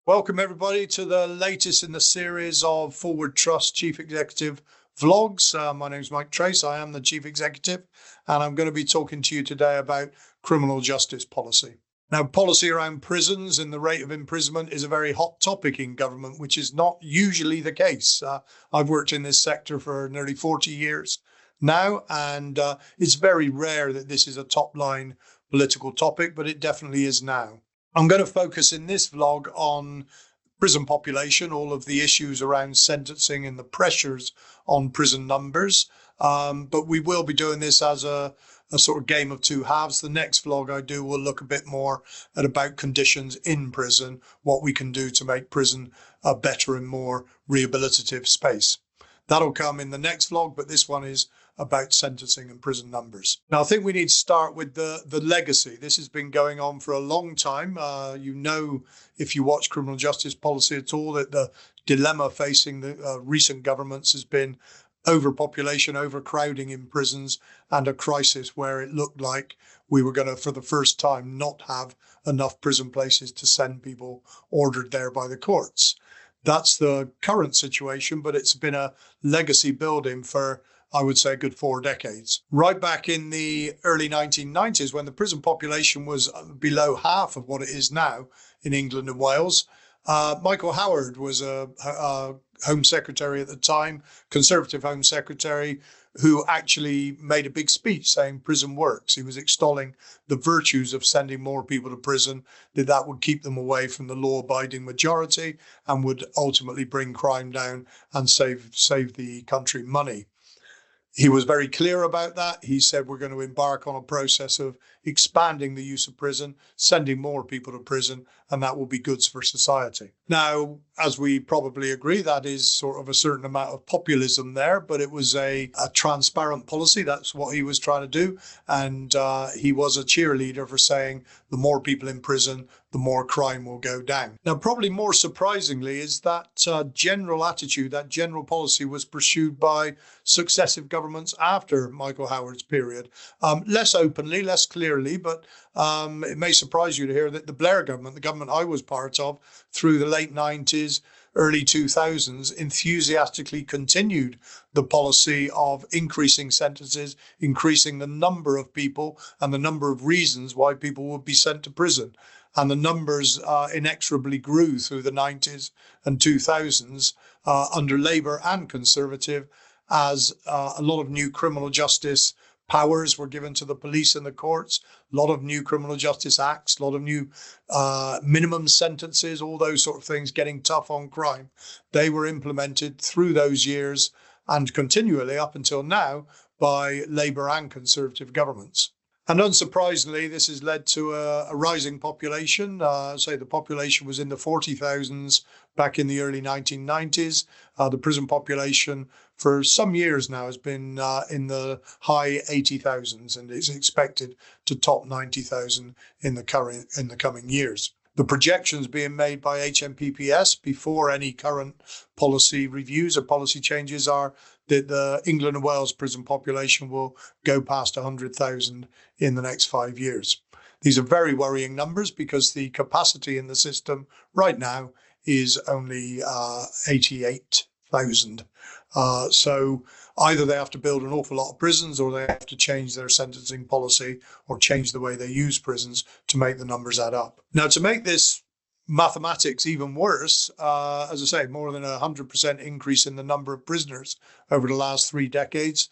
Welcome everybody to the latest in the series of Forward Trust Chief Executive vlogs. My name is Mike Trace. I am the Chief Executive, and I'm going to be talking to you today about criminal justice policy. Now, policy around prisons and the rate of imprisonment is a very hot topic in government, which is not usually the case. I've worked in this sector for nearly 40 years now, and it's very rare that this is a top-line political topic, but it definitely is now. I'm going to focus in this vlog on prison population, all of the issues around sentencing and the pressures on prison numbers. But we will be doing this as a sort of game of two halves. The next vlog I do will look a bit more at about conditions in prison, what we can do to make prison a better and more rehabilitative space. That'll come in the next vlog, but this one is about sentencing and prison numbers. Now, I think we need to start with the legacy. This has been going on for a long time. You know, if you watch criminal justice policy at all, that the dilemma facing the recent governments has been overpopulation, overcrowding in prisons, and a crisis where it looked like we were going to, for the first time, not have enough prison places to send people ordered there by the courts. That's the current situation, but it's been a legacy building for, I would say, a good 4 decades. Right back in the early 1990s, when the prison population was below half of what it is now in England and Wales, Michael Howard was a Home Secretary at the time, Conservative Home Secretary, who actually made a big speech saying prison works. He was extolling the virtues of sending more people to prison, that would keep them away from the law-abiding majority and would ultimately bring crime down and save the country money. He was very clear about that. He said we're going to embark on a process of expanding the use of prison, sending more people to prison, and that will be goods for society. Now, as we probably agree, that is sort of a certain amount of populism there, but it was a transparent policy. That's what he was trying to do. And he was a cheerleader for saying the more people in prison, the more crime will go down. Now, probably more surprisingly is that general attitude, that general policy was pursued by successive governments after Michael Howard's period. Less openly, less clearly, but it may surprise you to hear that the Blair government, the government I was part of through the late 90s, early 2000s, enthusiastically continued the policy of increasing sentences, increasing the number of people and the number of reasons why people would be sent to prison. And the numbers inexorably grew through the 90s and 2000s under Labour and Conservative, as a lot of new criminal justice powers were given to the police and the courts, a lot of new criminal justice acts, a lot of new minimum sentences, all those sort of things, getting tough on crime. They were implemented through those years and continually up until now by Labour and Conservative governments. And unsurprisingly, this has led to a rising population. Say the population was in the 40,000s back in the early 1990s. The prison population for some years now has been in the high 80,000s, and is expected to top 90,000 in the coming years. The projections being made by HMPPS before any current policy reviews or policy changes are that the England and Wales prison population will go past 100,000 in the next 5 years. These are very worrying numbers because the capacity in the system right now is only 88,000. So either they have to build an awful lot of prisons, or they have to change their sentencing policy or change the way they use prisons to make the numbers add up. Now, to make this mathematics even worse, as I say, more than 100% increase in the number of prisoners over the last 3 decades,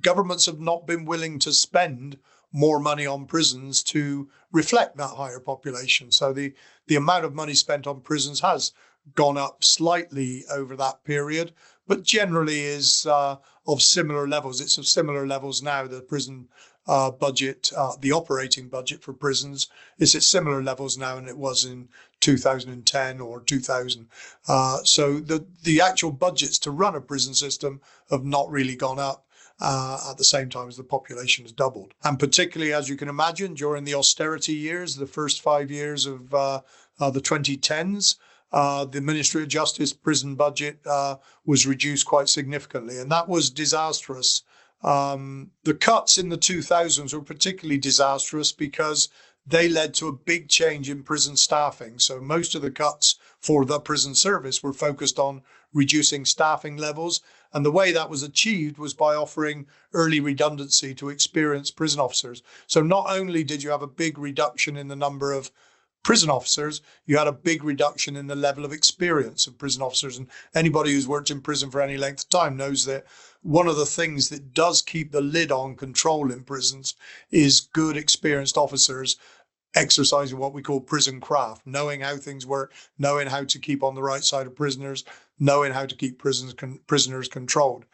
governments have not been willing to spend more money on prisons to reflect that higher population. So the amount of money spent on prisons has gone up slightly over that period, but generally is of similar levels. It's of similar levels now. The prison budget, the operating budget for prisons, is at similar levels now than it was in 2010 or 2000. So the actual budgets to run a prison system have not really gone up at the same time as the population has doubled. And particularly, as you can imagine, during the austerity years, the first 5 years of the 2010s, the Ministry of Justice prison budget was reduced quite significantly, and that was disastrous. The cuts in the 2000s were particularly disastrous because they led to a big change in prison staffing. So most of the cuts for the prison service were focused on reducing staffing levels. And the way that was achieved was by offering early redundancy to experienced prison officers. So not only did you have a big reduction in the number of prison officers, you had a big reduction in the level of experience of prison officers. And anybody who's worked in prison for any length of time knows that one of the things that does keep the lid on control in prisons is good experienced officers exercising what we call prison craft, knowing how things work, knowing how to keep on the right side of prisoners, knowing how to keep prisoners controlled.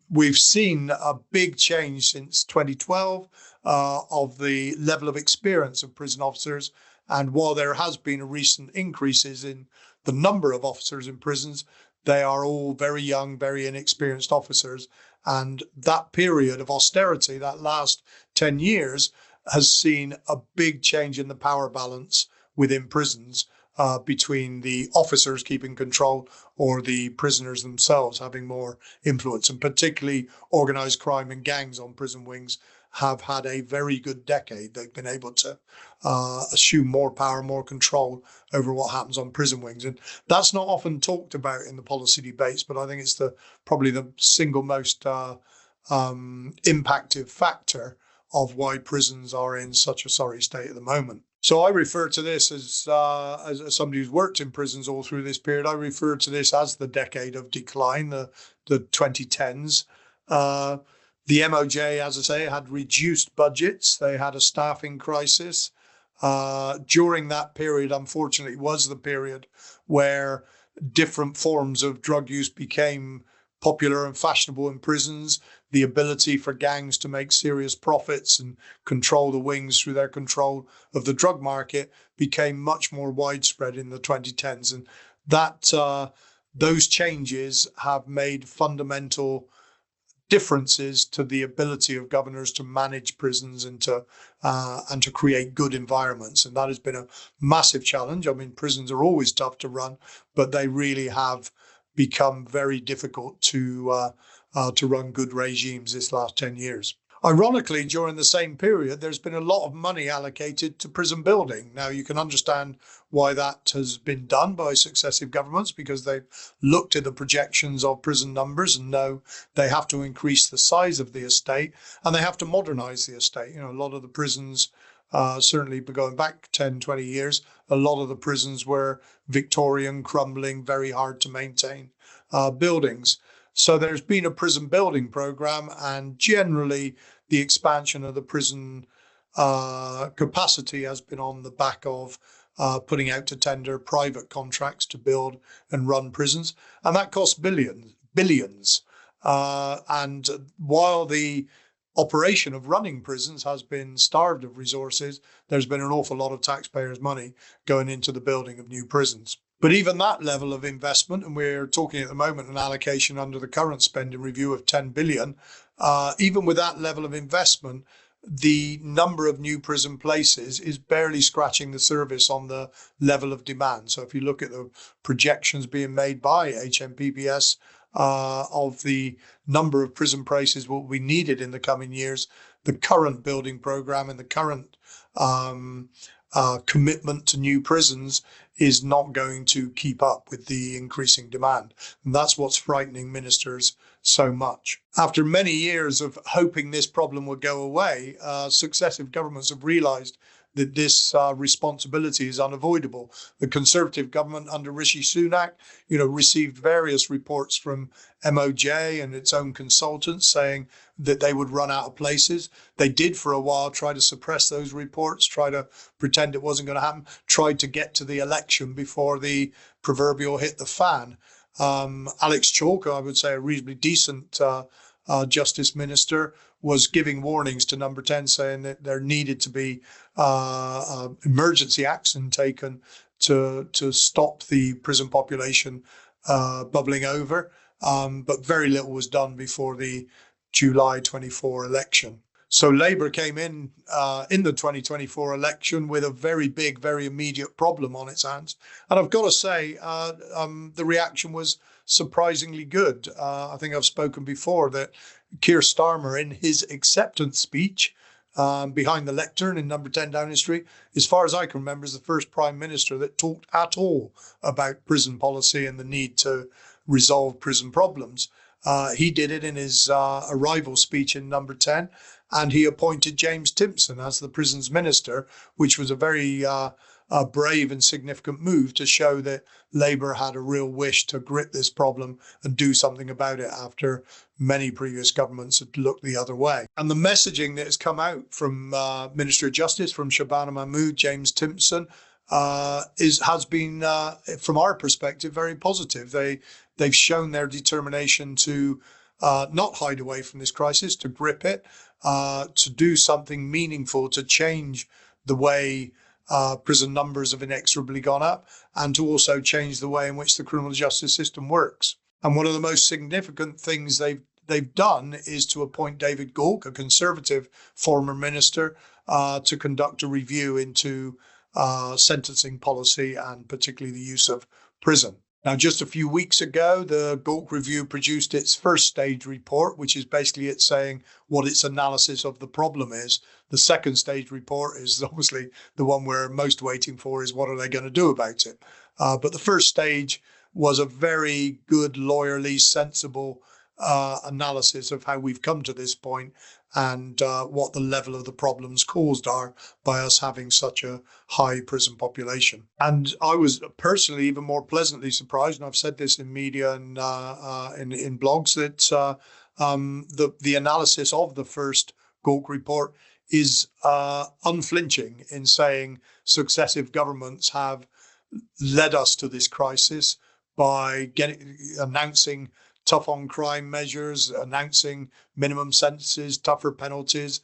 We've seen a big change since 2012 of the level of experience of prison officers. And while there has been a recent increases in the number of officers in prisons, they are all very young, very inexperienced officers. And that period of austerity, that last 10 years, has seen a big change in the power balance within prisons between the officers keeping control or the prisoners themselves having more influence. And particularly organised crime and gangs on prison wings have had a very good decade. They've been able to assume more power, more control over what happens on prison wings. And that's not often talked about in the policy debates, but I think it's probably the single most impactive factor of why prisons are in such a sorry state at the moment. So I refer to this as somebody who's worked in prisons all through this period. I refer to this as the decade of decline, the 2010s. The MOJ, as I say, had reduced budgets. They had a staffing crisis. During that period, unfortunately, was the period where different forms of drug use became popular and fashionable in prisons. The ability for gangs to make serious profits and control the wings through their control of the drug market became much more widespread in the 2010s. And that those changes have made fundamental differences to the ability of governors to manage prisons and to create good environments. And that has been a massive challenge. I mean, prisons are always tough to run, but they really have become very difficult to run good regimes this last 10 years. Ironically, during the same period, there's been a lot of money allocated to prison building. Now, you can understand why that has been done by successive governments, because they've looked at the projections of prison numbers and know they have to increase the size of the estate and they have to modernize the estate. You know, a lot of the prisons, certainly going back 10, 20 years, a lot of the prisons were Victorian, crumbling, very hard to maintain buildings. So there's been a prison building program, and generally the expansion of the prison capacity has been on the back of putting out to tender private contracts to build and run prisons. And that costs billions. And while the operation of running prisons has been starved of resources, there's been an awful lot of taxpayers' money going into the building of new prisons. But even that level of investment, and we're talking at the moment an allocation under the current spending review of 10 billion, even with that level of investment, the number of new prison places is barely scratching the surface on the level of demand. So if you look at the projections being made by HMPPS of the number of prison places what we needed in the coming years, the current building program and the current commitment to new prisons is not going to keep up with the increasing demand. And that's what's frightening ministers so much. After many years of hoping this problem would go away, successive governments have realised that this responsibility is unavoidable. The Conservative government under Rishi Sunak, received various reports from MOJ and its own consultants saying that they would run out of places. They did for a while try to suppress those reports, try to pretend it wasn't going to happen, tried to get to the election before the proverbial hit the fan. Alex Chalk, I would say a reasonably decent Justice Minister, was giving warnings to Number 10 saying that there needed to be emergency action taken to stop the prison population bubbling over. But very little was done before the July 24 election. So Labour came in the 2024 election with a very big, very immediate problem on its hands. And I've got to say, the reaction was surprisingly good. I think I've spoken before that Keir Starmer, in his acceptance speech, behind the lectern in number 10 Downing Street, as far as I can remember, is the first Prime Minister that talked at all about prison policy and the need to resolve prison problems. He did it in his arrival speech in number 10, and he appointed James Timpson as the prisons minister, which was a very brave and significant move to show that Labour had a real wish to grip this problem and do something about it after many previous governments had looked the other way. And the messaging that has come out from Minister of Justice, from Shabana Mahmood, James Timpson, has been, from our perspective, very positive. They've shown their determination to not hide away from this crisis, to grip it, to do something meaningful to change the way prison numbers have inexorably gone up, and to also change the way in which the criminal justice system works. And one of the most significant things they've done is to appoint David Gauke, a Conservative former minister, to conduct a review into sentencing policy and particularly the use of prison. Now, just a few weeks ago, the Gauke Review produced its first stage report, which is basically it saying what its analysis of the problem is. The second stage report is obviously the one we're most waiting for, is what are they going to do about it. But the first stage was a very good, lawyerly, sensible analysis of how we've come to this point and what the level of the problems caused are by us having such a high prison population. And I was personally even more pleasantly surprised, and I've said this in media and in blogs, that the analysis of the first Gauke report is unflinching in saying successive governments have led us to this crisis by announcing tough on crime measures, announcing minimum sentences, tougher penalties,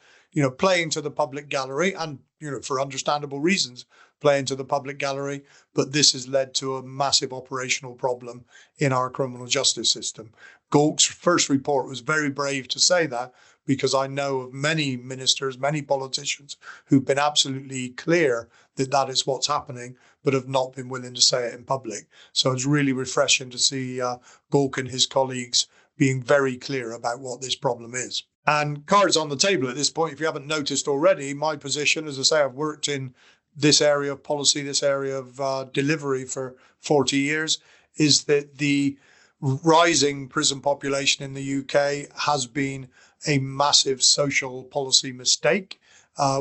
playing to the public gallery, and, for understandable reasons, playing to the public gallery. But this has led to a massive operational problem in our criminal justice system. Gauke's first report was very brave to say that, because I know of many ministers, many politicians who've been absolutely clear that that is what's happening, but have not been willing to say it in public. So it's really refreshing to see Gauke and his colleagues being very clear about what this problem is. And cards on the table at this point, if you haven't noticed already, my position, as I say, I've worked in this area of policy, this area of delivery for 40 years, is that the rising prison population in the UK has been a massive social policy mistake.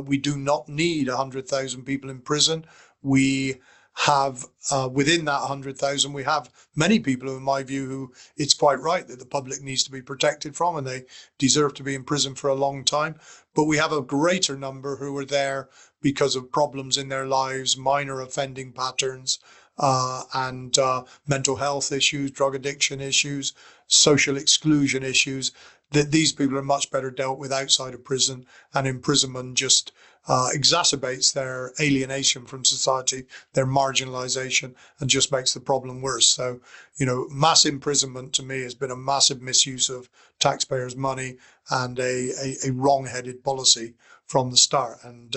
We do not need 100,000 people in prison. We have, within that 100,000, we have many people who, in my view, who it's quite right that the public needs to be protected from, and they deserve to be in prison for a long time. But we have a greater number who are there because of problems in their lives, minor offending patterns, and mental health issues, drug addiction issues, social exclusion issues, that these people are much better dealt with outside of prison, and imprisonment just exacerbates their alienation from society, their marginalization, and just makes the problem worse. So, mass imprisonment to me has been a massive misuse of taxpayers' money and a wrong-headed policy from the start. And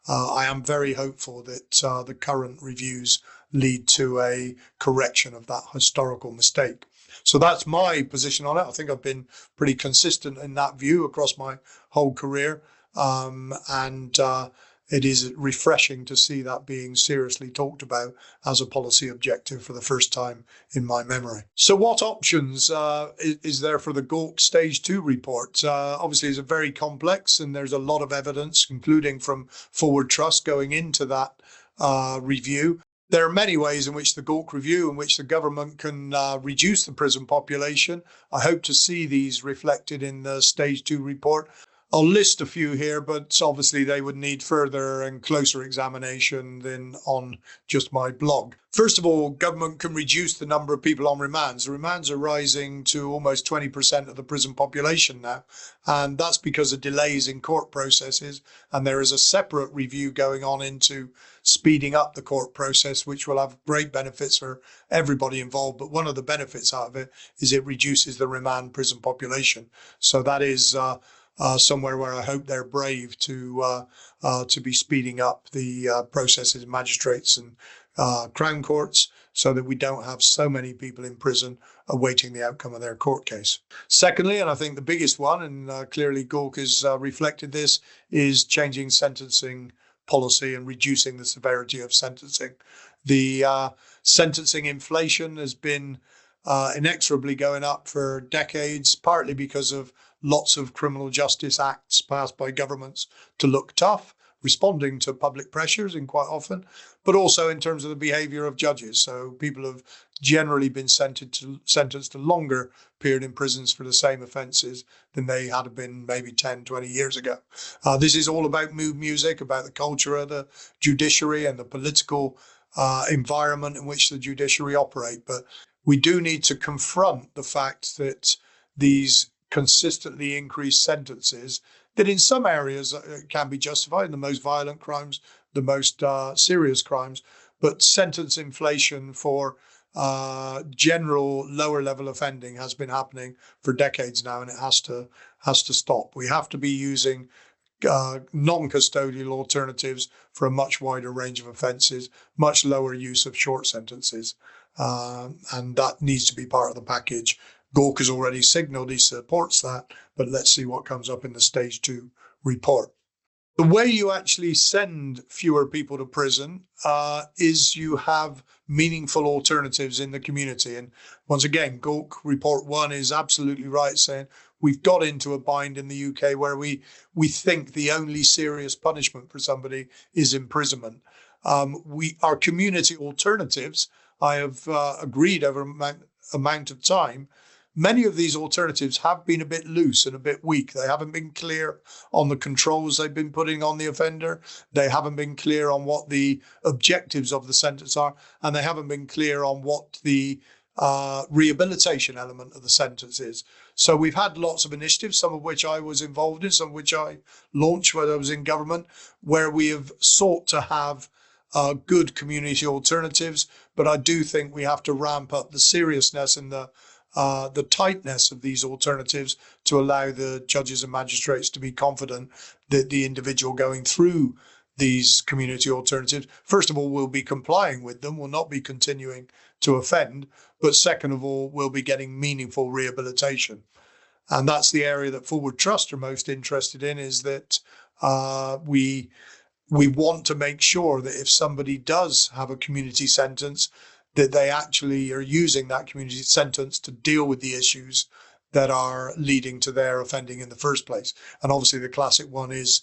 I am very hopeful that the current reviews lead to a correction of that historical mistake. So that's my position on it. I think I've been pretty consistent in that view across my whole career. And it is refreshing to see that being seriously talked about as a policy objective for the first time in my memory. So what options is there for the Gauke Stage 2 report? Obviously, it's very complex, and there's a lot of evidence, including from Forward Trust, going into that review. There are many ways in which the Gauke Review, in which the government can reduce the prison population. I hope to see these reflected in the Stage 2 report. I'll list a few here, but obviously they would need further and closer examination than on just my blog. First of all, government can reduce the number of people on remands. The remands are rising to almost 20% of the prison population now, and that's because of delays in court processes. And there is a separate review going on into speeding up the court process, which will have great benefits for everybody involved. But one of the benefits out of it is it reduces the remand prison population. So that is somewhere where I hope they're brave to be speeding up the processes in magistrates and Crown courts. so that we don't have so many people in prison awaiting the outcome of their court case. Secondly, and I think the biggest one, and clearly Gork has reflected this, is changing sentencing policy and reducing the severity of sentencing. The sentencing inflation has been inexorably going up for decades, partly because of lots of criminal justice acts passed by governments to look tough, responding to public pressures and quite often, but also in terms of the behaviour of judges. So people have generally been sentenced to longer period in prisons for the same offences than they had been maybe 10, 20 years ago. This is all about mood music, about the culture of the judiciary and the political environment in which the judiciary operate. But we do need to confront the fact that these consistently increased sentences, that in some areas can be justified, in the most violent crimes, the most serious crimes, but sentence inflation for general lower level offending has been happening for decades now, and it has to stop. We have to be using non-custodial alternatives for a much wider range of offences, much lower use of short sentences, and that needs to be part of the package. Gork has already signalled he supports that, but let's see what comes up in the Stage 2 report. The way you actually send fewer people to prison is you have meaningful alternatives in the community. And once again, Gork Report 1 is absolutely right, saying we've got into a bind in the UK where we think the only serious punishment for somebody is imprisonment. Our community alternatives, I have agreed over amount of time, many of these alternatives have been a bit loose and a bit weak. They haven't been clear on the controls they've been putting on the offender. They haven't been clear on what the objectives of the sentence are, and they haven't been clear on what the rehabilitation element of the sentence is. So we've had lots of initiatives, some of which I was involved in, some of which I launched when I was in government, where we have sought to have good community alternatives. But I do think we have to ramp up the seriousness and the tightness of these alternatives to allow the judges and magistrates to be confident that the individual going through these community alternatives, first of all, will be complying with them, will not be continuing to offend, but second of all, will be getting meaningful rehabilitation. And that's the area that Forward Trust are most interested in, is that we want to make sure that if somebody does have a community sentence, that they actually are using that community sentence to deal with the issues that are leading to their offending in the first place. And obviously the classic one is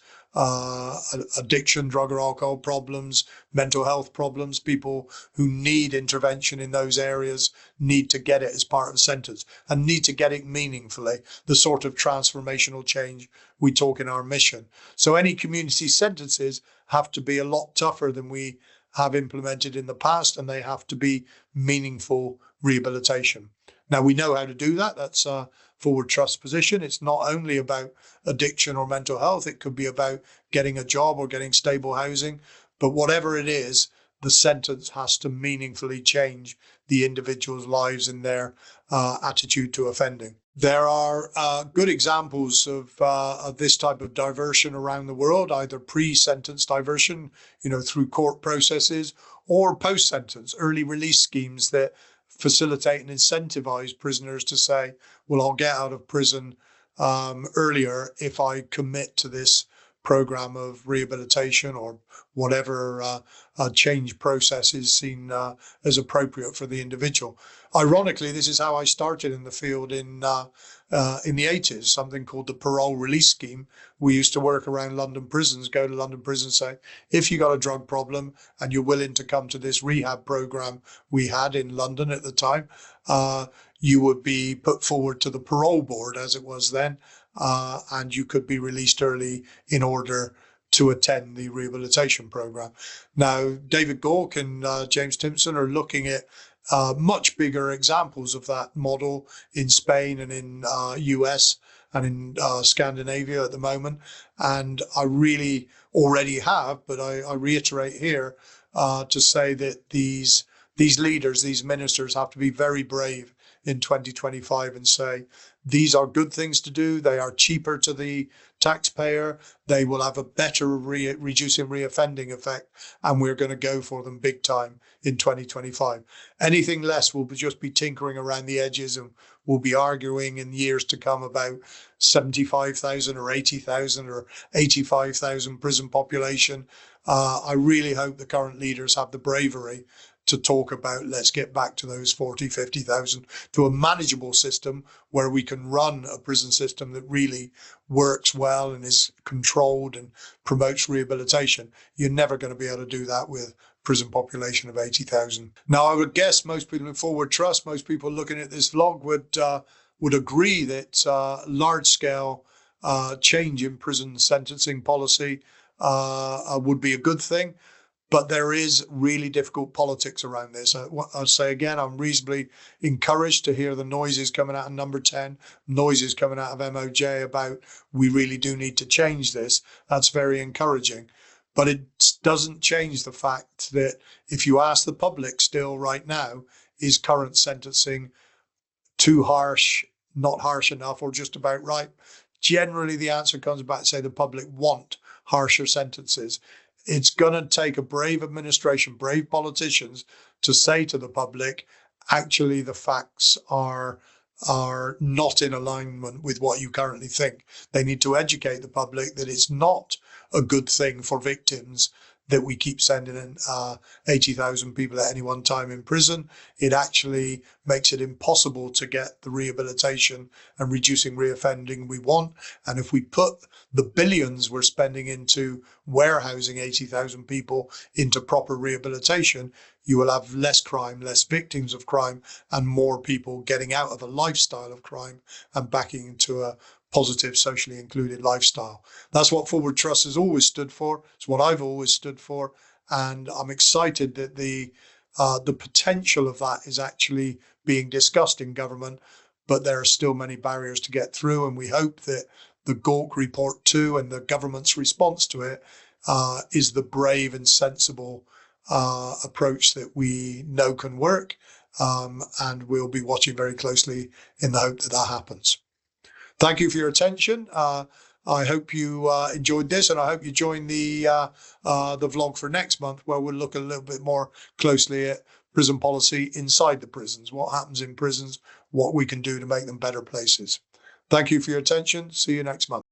addiction, drug or alcohol problems, mental health problems. People who need intervention in those areas need to get it as part of a sentence and need to get it meaningfully, the sort of transformational change we talk in our mission. So any community sentences have to be a lot tougher than we have implemented in the past, and they have to be meaningful rehabilitation. Now, we know how to do that. That's a Forward Trust position. It's not only about addiction or mental health. It could be about getting a job or getting stable housing. But whatever it is, the sentence has to meaningfully change the individual's lives and their attitude to offending. There are good examples of this type of diversion around the world, either pre-sentence diversion, through court processes, or post-sentence early release schemes that facilitate and incentivize prisoners to say, well, I'll get out of prison earlier if I commit to this program of rehabilitation or whatever change process is seen as appropriate for the individual. Ironically, this is how I started in the field in the 80s, something called the parole release scheme. We used to work around London prisons, go to London prisons, say, if you got a drug problem and you're willing to come to this rehab program we had in London at the time, you would be put forward to the parole board, as it was then, and you could be released early in order to attend the rehabilitation program. Now, David Gork and James Timpson are looking at much bigger examples of that model in Spain and in US and in Scandinavia at the moment. And I really already have, but I reiterate here to say that these these leaders, these ministers have to be very brave in 2025 and say, these are good things to do. They are cheaper to the taxpayer. They will have a better reducing reoffending effect, and we're going to go for them big time in 2025. Anything less will just be tinkering around the edges, and we'll be arguing in years to come about 75,000 or 80,000 or 85,000 prison population. I really hope the current leaders have the bravery to talk about, let's get back to those 40, 50,000, to a manageable system where we can run a prison system that really works well and is controlled and promotes rehabilitation. You're never going to be able to do that with prison population of 80,000. Now, I would guess most people in Forward Trust, most people looking at this vlog would agree that large-scale change in prison sentencing policy would be a good thing. But there is really difficult politics around this. I'll say again, I'm reasonably encouraged to hear the noises coming out of Number 10, noises coming out of MOJ about we really do need to change this. That's very encouraging. But it doesn't change the fact that if you ask the public still right now, is current sentencing too harsh, not harsh enough, or just about right? Generally, the answer comes back to say the public want harsher sentences. It's going to take a brave administration, brave politicians to say to the public, actually, the facts are not in alignment with what you currently think. They need to educate the public that it's not a good thing for victims that we keep sending in 80,000 people at any one time in prison. It actually makes it impossible to get the rehabilitation and reducing reoffending we want. And if we put the billions we're spending into warehousing 80,000 people into proper rehabilitation, you will have less crime, less victims of crime, and more people getting out of a lifestyle of crime and backing into a positive, socially included lifestyle. That's what Forward Trust has always stood for. It's what I've always stood for. And I'm excited that the potential of that is actually being discussed in government, but there are still many barriers to get through. And we hope that the Gork Report 2 and the government's response to it is the brave and sensible approach that we know can work. And we'll be watching very closely in the hope that that happens. Thank you for your attention. I hope you enjoyed this, and I hope you join the vlog for next month, where we'll look a little bit more closely at prison policy inside the prisons, what happens in prisons, what we can do to make them better places. Thank you for your attention. See you next month.